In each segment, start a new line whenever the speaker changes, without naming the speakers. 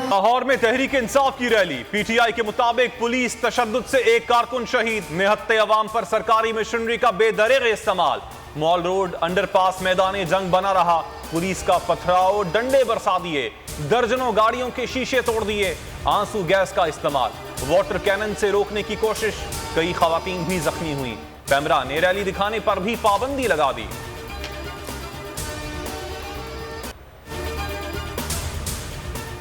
लाहौर में तहरीक इंसाफ की rally. PTI के मुताबिक पुलिस तशद्दुद से एक कारकुन शहीद। निहत्ते अवाम पर सरकारी मशीनरी का बेदरेग इस्तेमाल। मॉल रोड अंडरपास मैदान जंग बना रहा। पुलिस का पथराव, डंडे बरसा दिए। दर्जनों गाड़ियों के शीशे तोड़ दिए। आंसू गैस का इस्तेमाल। वाटर कैनन से रोकने की कोशिश। कई खवातीन भी जख्मी हुई। पैमरा ने रैली दिखाने पर भी पाबंदी लगा दी।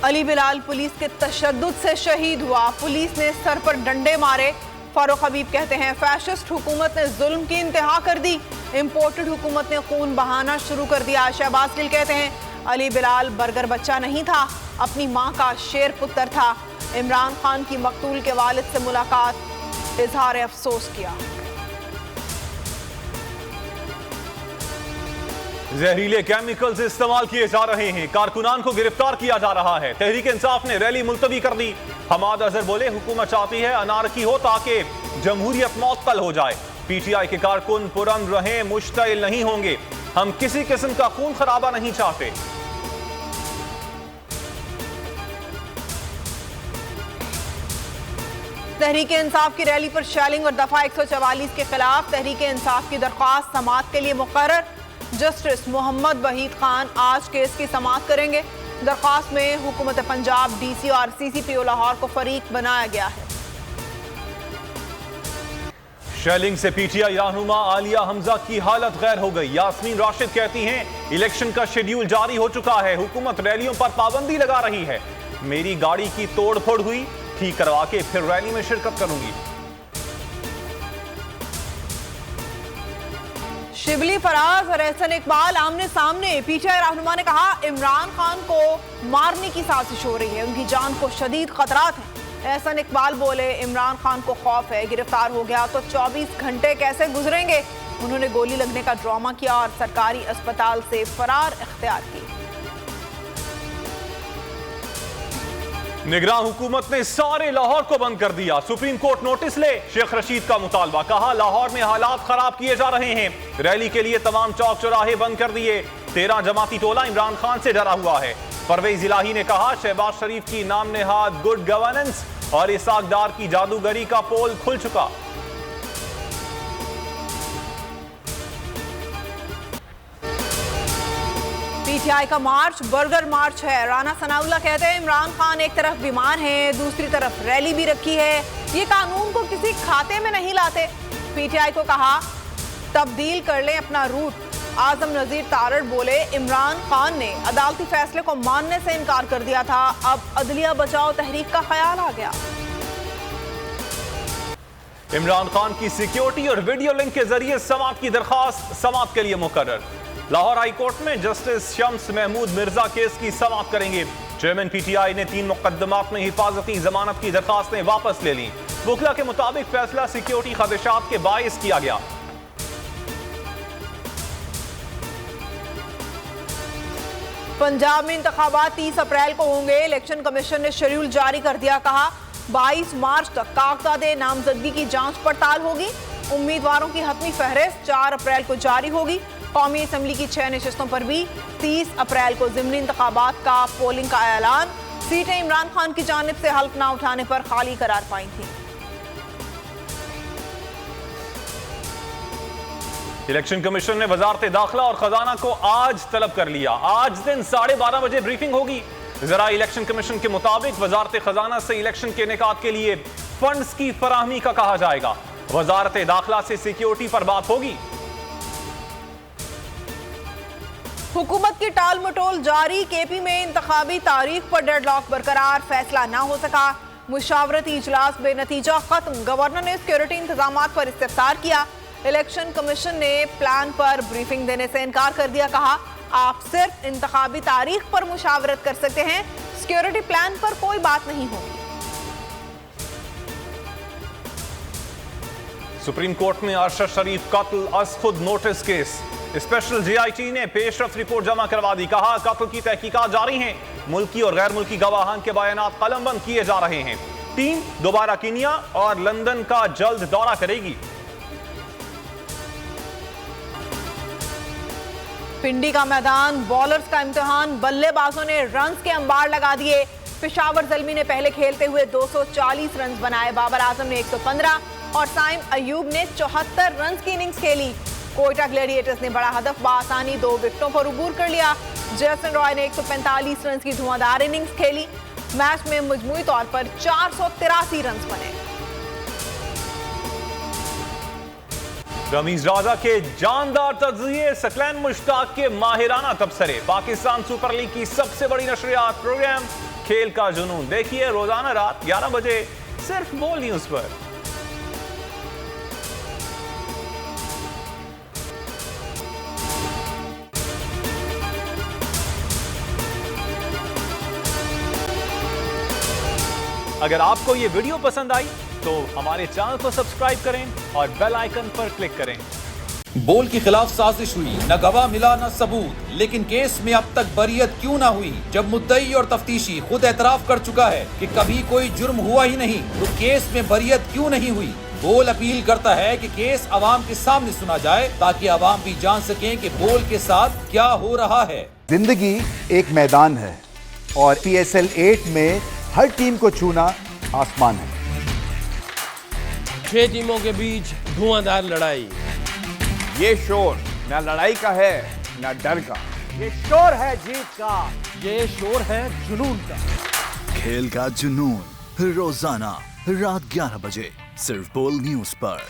अली बिलाल पुलिस के तशद्दुद से शहीद हुआ। पुलिस ने सर पर डंडे मारे। फारूक हबीब कहते हैं फैशिस्ट हुकूमत ने जुल्म की इंतहा कर दी। इंपोर्टेड हुकूमत ने खून बहाना शुरू कर दिया। शहबाज गिल कहते हैं अली बिलाल बर्गर बच्चा नहीं था, अपनी मां का शेर पुत्र था। इमरान खान की मकतूल के वालिद से मुलाकात, इजहार अफसोस किया।
जहरीले केमिकल्स इस्तेमाल किए जा रहे हैं। कारकुनान को गिरफ्तार किया जा रहा है। तहरीक इंसाफ ने रैली मुलतवी कर दी। हमाद अजहर बोले हुकूमत चाहती है अनारकी हो ताकि जमहूरियत मअतल हो जाए। पीटीआई के कारकुन पुरअमन रहें, मुश्तइल नहीं होंगे। हम किसी किस्म का खून खराबा नहीं चाहते।
तहरीक इंसाफ की रैली पर शेलिंग और दफा 144 के खिलाफ तहरीक इंसाफ की दरख्वास्त समाअत के लिए मुकर्रर। जस्टिस मोहम्मद वहीद खान आज केस की समाअत करेंगे। दरख्वास्त में हुकूमत पंजाब, डीसी और सीसीपीओ लाहौर को फरीक बनाया गया है।
शेलिंग से पीटीआई रहनुमा आलिया हमजा की हालत गैर हो गई। यास्मीन राशिद कहती हैं इलेक्शन का शेड्यूल जारी हो चुका है, हुकूमत रैलियों पर पाबंदी लगा रही है। मेरी गाड़ी की तोड़फोड़ हुई, ठीक करवा के फिर रैली में शिरकत करूंगी।
शिबली फराज और एहसन इकबाल आमने सामने। पीटीआई रहनुमा ने कहा इमरान खान को मारने की साजिश हो रही है, उनकी जान को शदीद खतरात हैं। एहसन इकबाल बोले इमरान खान को खौफ है, गिरफ्तार हो गया तो 24 घंटे कैसे गुजरेंगे। उन्होंने गोली लगने का ड्रामा किया और सरकारी अस्पताल से फरार इख्तियार की।
निगरान हुकूमत ने सारे लाहौर को बंद कर दिया। सुप्रीम कोर्ट नोटिस ले, शेख रशीद का मुतालबा। कहा लाहौर में हालात खराब किए जा रहे हैं। रैली के लिए तमाम चौक चौराहे बंद कर दिए। 13 जमाती टोला इमरान खान से डरा हुआ है। परवेज इलाही ने कहा शहबाज शरीफ की नाम नेहाद गुड गवर्नेंस और इसाक डार की जादूगरी का पोल खुल चुका।
पीटीआई का मार्च बर्गर मार्च है। राना सनाउल्लाह कहते हैं इमरान खान एक तरफ बीमार हैं, दूसरी तरफ रैली भी रखी है। ये कानून को किसी खाते में नहीं लाते। पीटीआई को कहा तब्दील कर लें अपना रूट। आजम नजीर तारड़ बोले इमरान खान ने अदालती फैसले को मानने से इनकार कर दिया था, अब अदलिया बचाओ तहरीक का ख्याल आ गया।
इमरान खान की सिक्योरिटी और वीडियो लिंक के जरिए समाअत की दरखास्त समाअत के लिए मुकर्रर। लाहौर हाई कोर्ट में जस्टिस शम्स महमूद मिर्जा केस की समाअत करेंगे। चेयरमैन पीटीआई ने 3 मुकदमात में हिफाजती जमानत की दरखास्तें वापस ले ली। वकीला के मुताबिक फैसला सिक्योरिटी खदशात के बायस किया गया।
पंजाब में इंतखाबात 30 अप्रैल को होंगे। इलेक्शन कमीशन ने शेड्यूल जारी कर दिया। कहा 22 मार्च तक कागजात नामजदगी की जांच पड़ताल होगी। उम्मीदवारों की हतमी फहरिस्त 4 अप्रैल को जारी होगी। कौमी असम्बली की 6 नशिस्तों पर भी 30 अप्रैल को ज़िमनी इंतखाबात का पोलिंग का ऐलान। सीटें इमरान खान की जानिब से हल्फ ना उठाने पर खाली करार पाई थी।
इलेक्शन कमीशन ने वजारत दाखिला और खजाना को आज तलब कर लिया। आज दिन 12:30 बजे ब्रीफिंग होगी। जरा इलेक्शन कमीशन के मुताबिक वजारत खजाना से इलेक्शन के इनेकाद के लिए फंड्स की फराहमी का कहा जाएगा। वजारत दाखिला से सिक्योरिटी पर बात होगी।
हुकूमत की टाल मटोल जारी। केपी में इंतखाबी तारीख पर डेडलॉक बरकरार, फैसला ना हो सका। मुशावरती इजलास बेनतीजा खत्म। गवर्नर ने सिक्योरिटी इंतजामात पर इस्तिफसार किया। इलेक्शन कमीशन ने प्लान पर ब्रीफिंग देने से इनकार कर दिया। कहा आप सिर्फ इंतखाबी तारीख पर मुशावरत कर सकते हैं, सिक्योरिटी प्लान पर कोई बात नहीं होगी।
सुप्रीम कोर्ट में अरशद शरीफ कत्ल अज खुद नोटिस केस। स्पेशल जीआईटी ने पेशरफ रिपोर्ट जमा करवा दी। कहा कत्ल की तहकीकात जारी हैं। मुल्की और गैर मुल्की गवाहान के बयानात कलमबंद किए जा रहे हैं। टीम दोबारा कीनिया और लंदन का जल्द दौरा करेगी।
पिंडी का मैदान बॉलर्स का इम्तिहान। बल्लेबाजों ने रन्स के अंबार लगा दिए। पेशावर ज़ल्मी ने पहले खेलते हुए 240 रन बनाए। बाबर आजम ने 115 और साइम अयूब ने 74 रन की इनिंग्स खेली। कोयटा ग्लैडिएटर्स ने बड़ा हदफ बआसानी 2 विकेटों पर अबूर कर लिया। जेसन रॉय ने 145 रन की धुआंधार इनिंग्स खेली। मैच में मजमूई तौर पर 483 रन बने।
रमीज राजा के जानदार तज्जिए, सकलैन मुश्ताक के माहिराना तबसरे। पाकिस्तान सुपर लीग की सबसे बड़ी नशरियात प्रोग्राम खेल का जुनून देखिए रोजाना रात 11 बजे सिर्फ बोल न्यूज पर। अगर आपको ये वीडियो पसंद आई तो हमारे चैनल को सब्सक्राइब करें और बेल आइकन पर क्लिक करें।
बोल के खिलाफ साजिश हुई, न गवाह मिला न सबूत, लेकिन केस में अब तक बरियत क्यों न हुई? जब मुद्दई और तफ्तीशी खुद एतराफ कर चुका है कि कभी कोई जुर्म हुआ ही नहीं, तो केस में बरियत क्यों नहीं हुई? बोल अपील करता है कि केस अवाम के सामने सुना जाए ताकि अवाम भी जान सकें कि बोल के साथ क्या हो रहा है।
जिंदगी एक मैदान है और PSL 8 में हर टीम को छूना आसमान है।
6 टीमों के बीच धुआंधार लड़ाई।
ये शोर न लड़ाई का है न डर का, ये शोर है जीत का,
ये शोर है जुनून का।
खेल का जुनून रोजाना रात 11 बजे सिर्फ बोल न्यूज पर।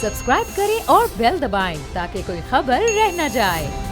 सब्सक्राइब करें और बेल दबाएं ताकि कोई खबर रह न जाए।